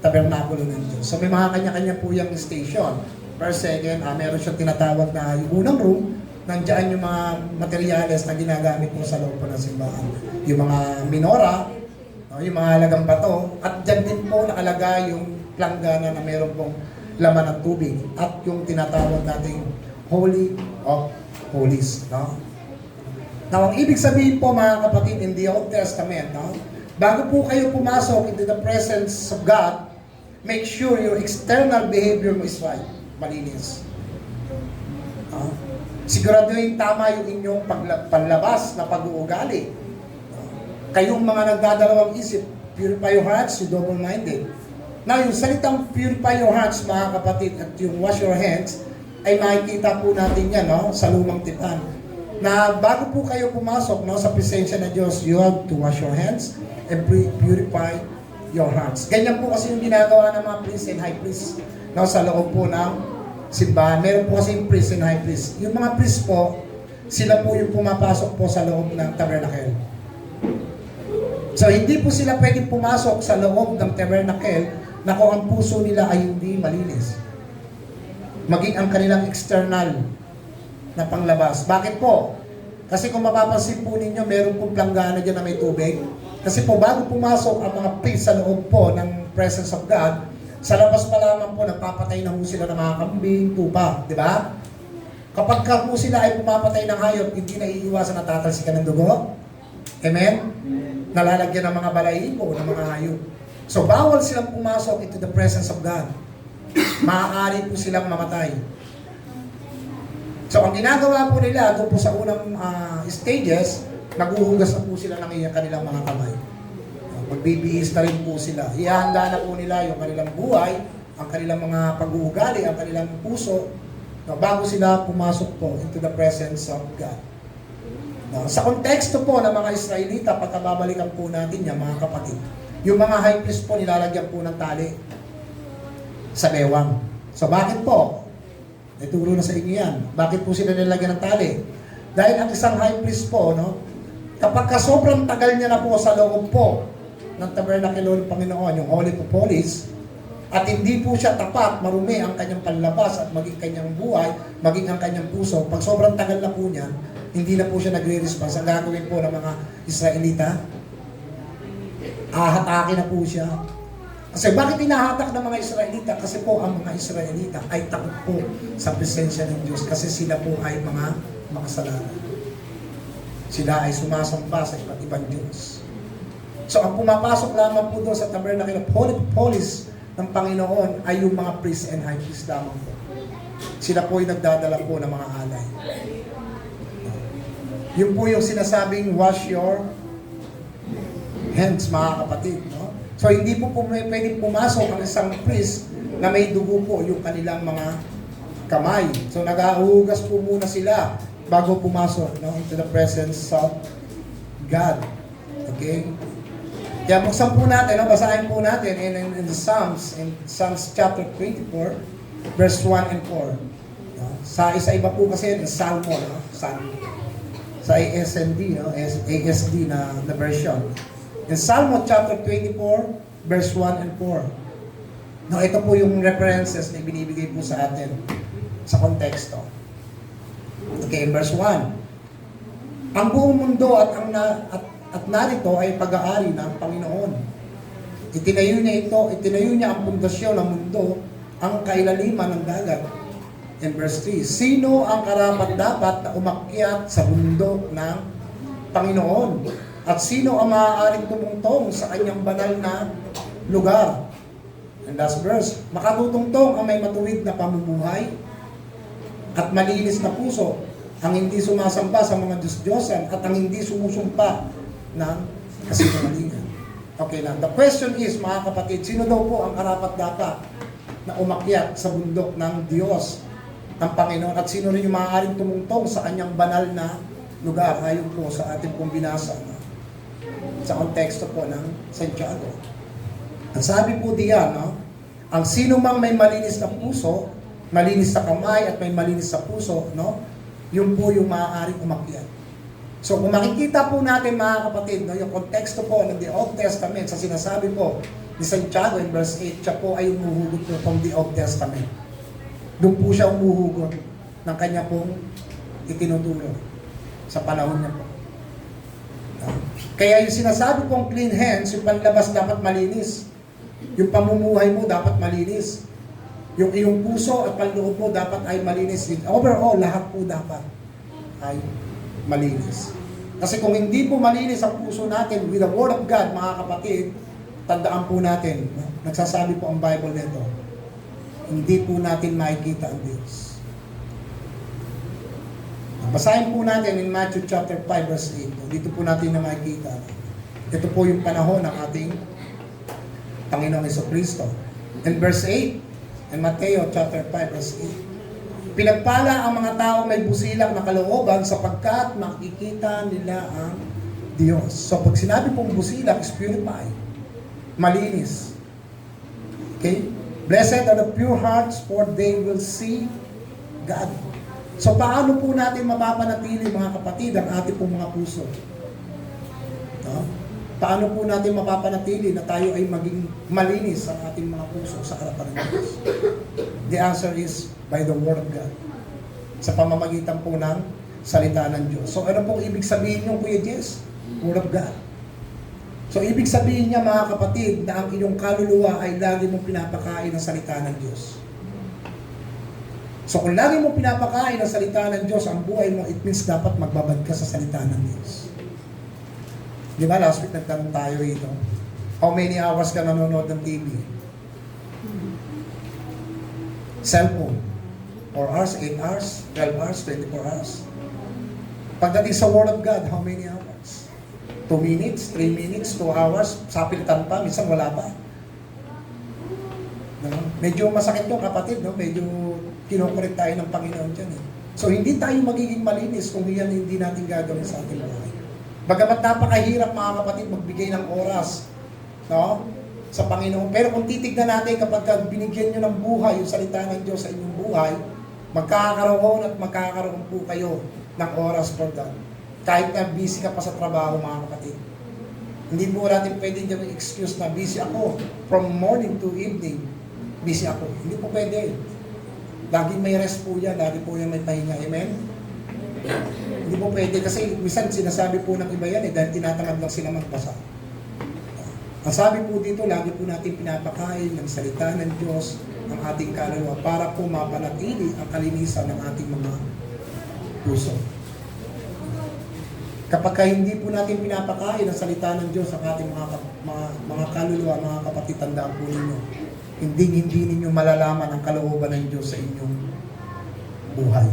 tabernakulo ng Diyos. So may mga kanya-kanya po yung station. Per second, meron siyang tinatawag na yung unang room, nandiyan yung mga materyales na ginagamit mo sa loob po ng simbahan. Yung mga minora, yung mga halagang bato, at dyan din po nakalagay yung planggana na meron pong laman ng tubig at yung tinatawag nating Holy of Holies. No? Now, ang ibig sabihin po mga kapatid in the Old Testament, no? Bago po kayo pumasok into the presence of God, make sure your external behavior mo is right. Malinis. Siguraduhin tama yung inyong panlabas na pag-uugali. Kayong mga nagdadalawang isip, purify your hearts, you double-minded. Now, yung salitang purify your hearts, mga kapatid, at yung wash your hands, ay makikita po natin yan no, sa lumang tipan. Na bago po kayo pumasok no, sa presensya ng Diyos, you have to wash your hands and purify your hearts. Ganyan po kasi yung ginagawa ng mga priest and high priest no, sa loob po ng simbahan. Meron po kasi yung priest and high priest. Yung mga priest po, sila po yung pumapasok po sa loob ng tabernacle. So, hindi po sila pwedeng pumasok sa loob ng tabernacle na kung ang puso nila ay hindi malinis. Maging ang kanilang external na panglabas. Bakit po? Kasi kung mapapansin po ninyo, meron pong planggana dyan na may tubig. Kasi po bago pumasok ang mga priest sa loob po ng presence of God, sa labas pa lamang po, nagpapatay na po sila ng mga kambing, tupa, di ba? Kapag ka po sila ay pumapatay ng hayop, hindi na iiwasan na tatalsikan ng dugo. Amen? Nalalagyan ng mga balahibo ng mga hayop. So, bawal silang pumasok into the presence of God. Maaari po silang mamatay. So, ang ginagawa po nila, doon po sa unang stages, naghuhugas na po sila ng kanilang mga kamay. Magbibihis na rin po sila. Ihahanda na po nila yung kanilang buhay, ang kanilang mga pag-uugali, ang kanilang puso, bago sila pumasok po into the presence of God. Sa konteksto po ng mga Israelita, pagkababalikan po natin yan, mga kapatid, yung mga high priest po, nilalagyan po ng tali sa bewang. So bakit po? Ituro na sa inyo yan. Bakit po sila nilalagyan ng tali? Dahil ang isang high priest po, no, kapag sobrang tagal niya na po sa loob po ng tabernacle ng Panginoon, yung Holy of Holies, at hindi po siya tapat, marumi ang kanyang panlabas at maging kanyang buhay, maging ang kanyang puso, pag sobrang tagal na po niyan, hindi na po siya nagre-response. Ang gagawin po ng mga Israelita, ahatakin na po siya. Kasi bakit hinahatak ng mga Israelita? Kasi po ang mga Israelita ay takot po sa presensya ng Diyos kasi sila po ay mga makasalanan. Sila ay sumasamba sa iba't ibang Diyos. So ang pumapasok lamang po doon sa tabernacle of Holy of Holies ng Panginoon ay yung mga priest and high priest lamang po. Sila po ay nagdadala po ng mga alay. Yun po yung sinasabing wash your hands, mga kapatid. No? So hindi po pwedeng pumasok ang isang priest na may dugo po yung kanilang mga kamay. So nag-ahugas po muna sila bago pumasok, no, into the presence of God. Okay? Kaya buksan po natin, no, basahin po natin in the Psalms, in Psalms chapter 24, verse 1 and 4. No? Sa iba po kasi, in Salmo, no? Salmo. Sa ASD, no? ASD na version. In Psalm chapter 24, verse 1 and 4. No, ito po yung references na binibigay po sa atin sa konteksto. Okay, in verse 1. Ang buong mundo at narito ay pag-aari ng Panginoon. Itinayo niya ang pundasyon ng mundo, ang kailaliman ng dagat. In verse 3, sino ang karapat-dapat na umakyat sa bundok ng Panginoon? At sino ang maaaring tumungtong sa kanyang banal na lugar? And last verse, makatutungtong ang may matuwid na pamumuhay at malinis na puso, ang hindi sumasamba sa mga Diyos-Diyosan at ang hindi sumusumpa ng kasinungalingan. Okay lang. The question is, mga kapatid, sino daw po ang karapat-dapat na umakyat sa bundok ng Diyos, ng Panginoon, at sino rin yung maaaring tumungtong sa kanyang banal na lugar ayon po sa ating pong binasa sa konteksto po ng Santiago. Ang sabi po diyan, no, ang sino mang may malinis na puso, malinis na kamay at may malinis sa puso, no, yun po yung maaaring umakyat. So kung makikita po natin, mga kapatid, no, yung konteksto po ng the Old Testament sa sinasabi po ni Santiago in verse 8, siya po ay umuhugot po from the Old Testament. Doon po siya umuhugot ng kanya pong itinuturo sa panahon niya po. Kaya yung sinasabi pong clean hands, yung panlabas dapat malinis. Yung pamumuhay mo dapat malinis. Yung iyong puso at panloob mo dapat ay malinis. Overall, lahat po dapat ay malinis. Kasi kung hindi po malinis ang puso natin with the Word of God, mga kapatid, tandaan po natin, nagsasabi po ang Bible nito, hindi po natin makikita ang Diyos. Basahin po natin in Matthew chapter 5 verse 8. Dito po natin na makikita. Ito po yung panahon ng ating Panginoong Jesucristo. In verse 8, in Matthew chapter 5 verse 8. Pinagpala ang mga tao may busilak na kalooban sapagkat makikita nila ang Diyos. So pag sinabi pong busilak is purified, malinis. Okay? Blessed are the pure hearts, for they will see God. So paano po natin mapapanatili, mga kapatid, ang ating pong mga puso? No? Paano po natin mapapanatili na tayo ay maging malinis ang ating mga puso sa harapan ng Diyos? The answer is by the Word of God. sa pamamagitan po ng salita ng Diyos. So ano pong ibig sabihin yung Kuya Jess? Word of God. So ibig sabihin niya mga kapatid na ang iyong kaluluwa ay lagi mong pinapakain ng salita ng Diyos. So kung lagi mong pinapakain ng salita ng Diyos ang buhay mo, it means dapat magbabad ka sa salita ng Diyos. Di ba last week nagtanong tayo rito? How many hours ka nanonood ng TV? Cellphone. 4 hours, 8 hours, 12 hours, 24 hours. Pagdating sa Word of God, how many hours? 2 minutes, 3 minutes, 2 hours, sapilitan pa, minsan wala pa. No? Medyo masakit to kapatid, no? Medyo kinokorek tayo ng Panginoon dyan. Eh. So hindi tayo magiging malinis kung yan hindi natin gagawin sa ating buhay. Bagamat napakahirap mga kapatid magbigay ng oras, no? Sa Panginoon. Pero kung titignan natin kapag binigyan nyo ng buhay, yung salita ng Diyos sa inyong buhay, magkakaroon at magkakaroon po kayo ng oras for God. Kahit na busy ka pa sa trabaho mga kapatid. Hindi po natin pwedeng gawing excuse na busy ako from morning to evening. Busy ako. Hindi po pwede. Laging may rest po yan. Lagi po yan may pahinga. Amen? Hindi po pwede kasi minsan sinasabi po ng iba yan dahil tinatamad lang sila magbasa. Ang sabi po dito, lagi po natin pinapakain ng salita ng Diyos ang ating kaluluwa para po mapanatili ang kalinisan ng ating mga puso. Kapag hindi po natin pinapakain ang salita ng Diyos ang ating mga kaluluwa, mga kapatid, tandaan po ninyo, hindi ninyo malalaman ang kalooban ng Diyos sa inyong buhay.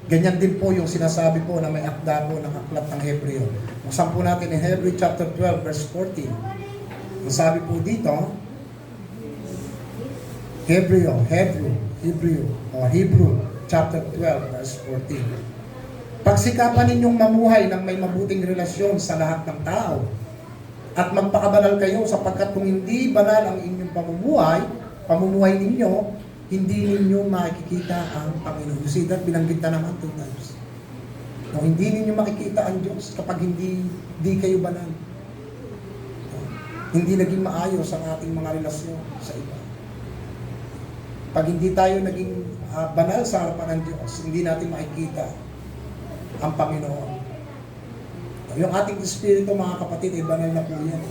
Ganyan din po yung sinasabi po na may akda po ng aklat ng Hebreo. Buksan po natin in Hebrew chapter 12 verse 14. Ang sabi po dito, Hebrew chapter 12 verse 14. Pagsikapan ninyong mamuhay ng may mabuting relasyon sa lahat ng tao at magpakabanal kayo sapagkat kung hindi banal ang inyong pamumuhay ninyo, hindi ninyo makikita ang Panginoon. You see that? Binanggit na naman 2 times. No, hindi ninyo makikita ang Diyos kapag hindi kayo banal. No, hindi naging maayos ang ating mga relasyon sa iba. Pag hindi tayo naging banal sa harapan ng Diyos, hindi natin makikita ang Panginoon. Yung ating espiritu, mga kapatid, ay banal na po yan.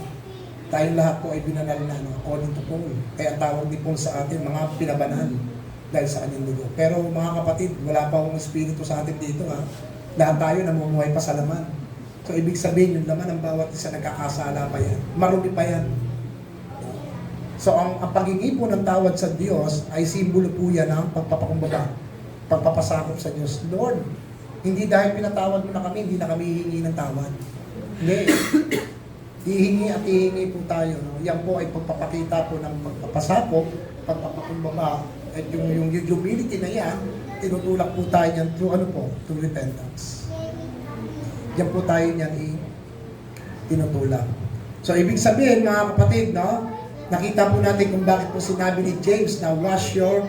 Tayong lahat po ay binanal na, no? According to Paul. Kaya ang tawag din po sa atin, mga pinabanal dahil sa kanyang dugo. Pero mga kapatid, wala pa akong espiritu sa atin dito. Ha? Lahat tayo namumuhay pa sa laman. So ibig sabihin, yung laman ng bawat isa nagkakasala pa yan. Marumi pa yan. So ang paghingi po ng tawad sa Diyos ay simbolo po yan ng pagpapakumbaba, pagpapasakop sa Diyos. Lord, hindi dahil pinatawad mo na kami, hindi na kami hihingi ng tawad. Hindi. Hihingi at hihingi po tayo. No? Yan po ay pagpapakita po ng pagpapasakop, pagpapakumbaba. At yung humility na yan, tinutulak po tayo yan through through repentance. Yan po tayo yan tinutulak. So ibig sabihin mga kapatid, no? Nakita po natin kung bakit po sinabi ni James na wash your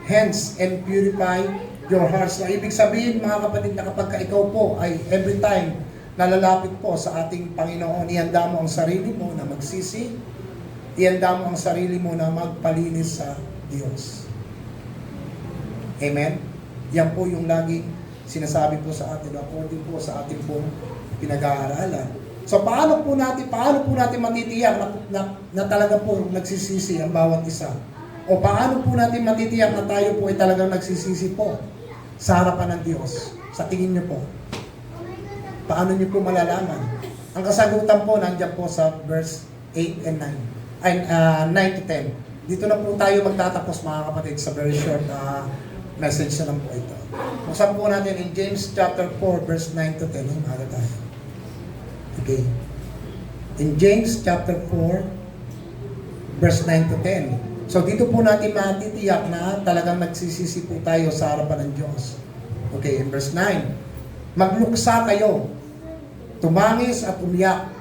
hands and purify your hearts. So, ibig sabihin mga kapatid na kapag ikaw po ay every time nalalapit po sa ating Panginoon, ihanda mo ang sarili mo na magsisi, ihanda mo ang sarili mo na magpalinis sa Diyos. Amen? Yan po yung laging sinasabi po sa atin, according po sa ating pong pinag-aaralan. So paano po natin matitiyak na talaga po nagsisisi ang bawat isa? O paano po natin matitiyak na tayo po ay talagang nagsisisi po sa harapan ng Diyos? Sa tingin niyo po. Paano niyo po malalaman? Ang kasagutan po nandiyan po sa verse 8 and 9 to 10. Dito na po tayo magtatapos mga kapatid sa very short message na lang po ito. Buksan po natin in James chapter 4 verse 9 to 10. Umaga tayo. Okay. In James chapter 4 verse 9 to 10. So dito po natin matitiyak na talagang nagsisisi po tayo sa harapan ng Diyos. Okay, in verse 9. Magluksa kayo, tumangis at umiyak.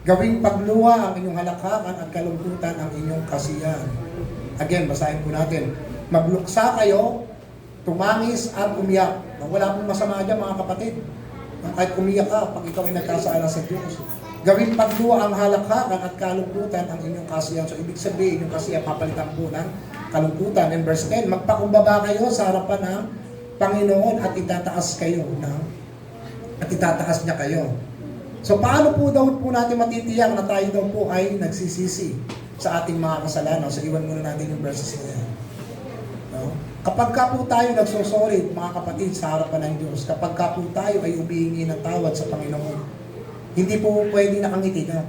Gawing pagluha ang inyong halakhakan at kalungkutan ang inyong kasiyahan. Again, basahin po natin. Magluksa kayo, tumangis at umiyak. Wala pong masama dyan mga kapatid. Kahit umiyak ka pag ikaw ay nagkasala sa Diyos. Gawing pagluha ang halakhakan at kalungkutan ang inyong kasiyahan. So, ibig sabihin, yung kasiyahan papalitan po ng kalungkutan. In verse 10, magpakumbaba kayo sa harapan ng Panginoon at itataas kayo at itataas niya kayo. So paano po daw po natin matitiyak na tayo daw po ay nagsisisi sa ating mga kasalanan? So iwan muna natin yung verses na yan. No? Kapag ka po tayo nagsosorry, mga kapatid, sa harapan ng Diyos, kapag ka po tayo ay humihingi ng tawad sa Panginoon, hindi po pwedeng nakangiti ka.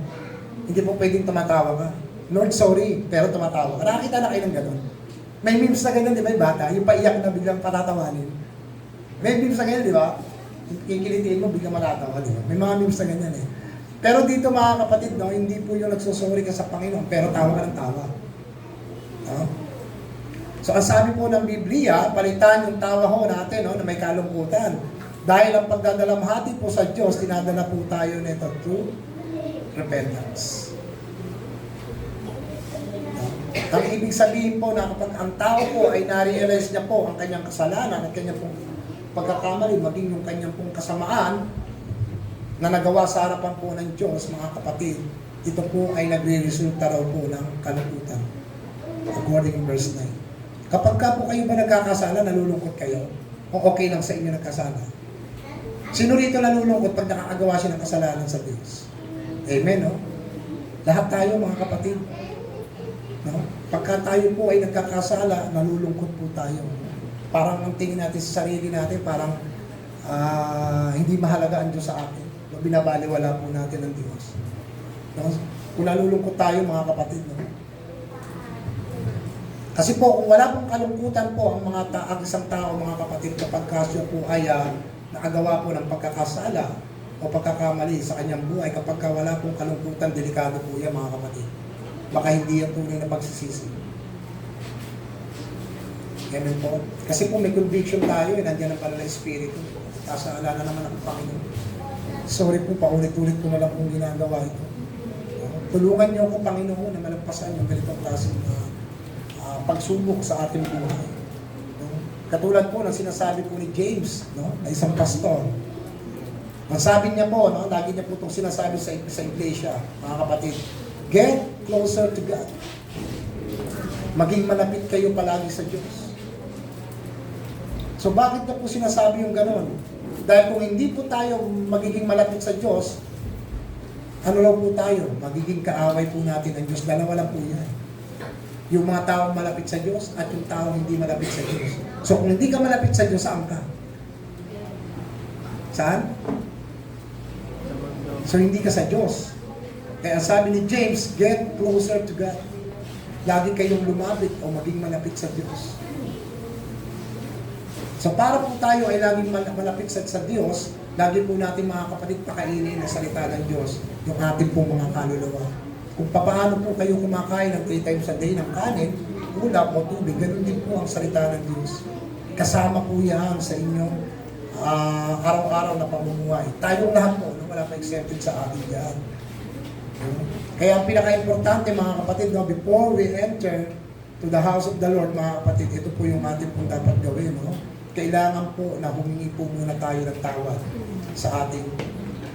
Hindi po pwedeng tumatawa ka. Lord, sorry, pero tumatawa ka. Nakakita na kayo ng gano'n. May memes na gano'n, di ba, yung bata? Yung paiyak na biglang patatawanin. May memes na gano'n, di ba? Kikilitiin mo, biglang matatawa, di ba? May mga memes na ganyan eh. Pero dito mga kapatid, no, hindi po yung nagsosorry ka sa Panginoon, pero tawa ka ng tawa. No? So ang sabi po ng Biblia, palitan yung tawa ho natin, no, na may kalungkutan. Dahil ang pagdadalamhati po sa Diyos, tinadala po tayo nito through repentance. Ang ibig sabihin po na kapag ang tao po ay na-realize niya po ang kanyang kasalanan at kanyang pong pagkakamali, maging yung kanyang pong kasamaan na nagawa sa harapan po ng Diyos, mga kapatid, ito po ay nagre-resulta raw po ng kalungkutan. According to verse 9. Kapag ka po kayo ba nagkakasala, nalulungkot kayo? O okay lang sa inyo nagkasala? Sino rito nalulungkot pag nakakagawa siya ng kasalanan sa Diyos? Amen, no? Lahat tayo, mga kapatid. No? Pagka tayo po ay nagkakasala, nalulungkot po tayo. Parang ang tingin natin sa sarili natin, parang hindi mahalaga ang Diyos sa atin. No? Binabaliwala po natin ang Diyos. No? Kung nalulungkot tayo, mga kapatid, no? Kasi po, kung wala pong kalungkutan po ang ang isang tao, mga kapatid, kapag kasyo po ay nakagawa po ng pagkakasala o pagkakamali sa kanyang buhay, kapag wala pong kalungkutan, delikado po yan, mga kapatid. Baka hindi yung tunay na pagsisisi. Ganun po. Kasi po may conviction tayo, nandiyan ang pala ng Espiritu. Tasaalala naman ang Panginoon. Sorry po, paulit-ulit ko na lang kung ginagawa ito. Tulungan niyo ako, Panginoon, na malampasan yung ganitong klaseng pagsubok sa ating buhay. Katulad po ng sinasabi po ni James, no, na isang pastor. Ang sabi niya po, no, lagi niya po itong sinasabi sa iglesia, mga kapatid, get closer to God. Maging malapit kayo palagi sa Diyos. So bakit na po sinasabi yung ganon? Dahil kung hindi po tayo magiging malapit sa Diyos, ano lang po tayo? Magiging kaaway po natin ang Diyos. Dalawa lang po yan. Yung mga taong malapit sa Diyos at yung taong hindi malapit sa Diyos. So kung hindi ka malapit sa Diyos, saan ka? Saan? So hindi ka sa Diyos. Kaya sabi ni James, get closer to God. Lagi kayong lumapit o maging malapit sa Diyos. So para po tayo ay laging malapit sa Diyos, lagi po natin, mga kapatid, pakainin ang salita ng Diyos, yung ating pong mga kaluluwa. Kung paano po kayo kumakain ng 3 times a day ng kanin, ulap o tubig, ganun din po ang salita ng Diyos. Kasama po yan sa inyong araw-araw na pamumuhay. Tayong lahat po, no? Wala pa exempted sa atin yan. Kaya ang pinaka-importante, mga kapatid, no, before we enter to the house of the Lord, mga kapatid, ito po yung ating pong dapat gawin. No? Kailangan po na humingi po muna tayo ng tawad sa ating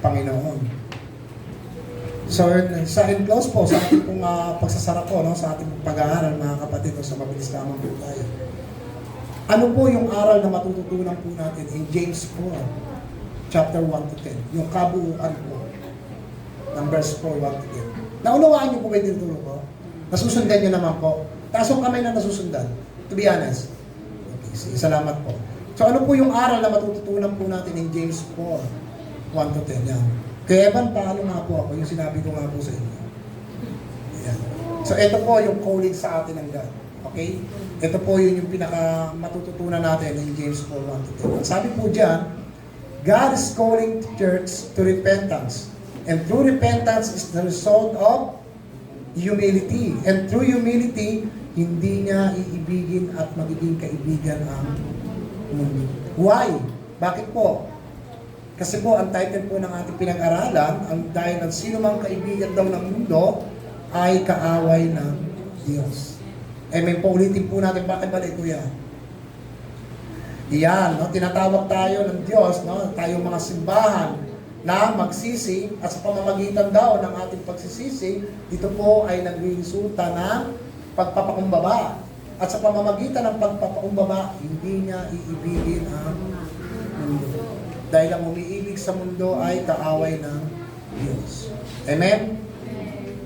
Panginoon. So, sa close po, sa ating pong pagsasara po, no, sa ating pong pag-aaral, mga kapatid, no, sa mabilis lamang po tayo. Ano po yung aral na matututunan po natin in James 4, chapter 1 to 10? Yung kabuuan po, ng verse 4, 1 to 10. Naunawaan niyo po ba yung tinuturo ko? Nasusundan niyo naman po. Taas ang kamay na nasusundan. To be honest. Okay, sige, salamat po. So, ano po yung aral na matututunan po natin in James 4, 1 to 10? Yan. Kaya Evan, paano nga po ako? Yung sinabi ko nga po sa inyo. Ayan. So, ito po yung calling sa atin ng God. Okay? Ito po yun yung pinaka matututunan natin in James 4:1-10. Sabi po dyan, God is calling the church to repentance. And true repentance is the result of humility. And through humility, hindi niya iibigin at magiging kaibigan ang mundo. Why? Bakit po? Kasi po, ang title po ng ating pinag-aralan, ang dahil ng sino mang kaibigan daw ng mundo, ay kaaway ng Diyos. Eh, may paulitin po natin, bakit ba ito yan? Iyan, no? Tinatawag tayo ng Diyos, no? Tayong mga simbahan na magsisi, at sa pamamagitan daw ng ating pagsisisi, ito po ay nagre-resulta ng pagpapakumbaba. At sa pamamagitan ng pagpapakumbaba, hindi niya iibigin ang mundo. Dahil ang umiibig sa mundo ay kaaway ng Diyos. Amen?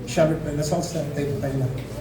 Shall we pray? Let's all stand. Tayo lang.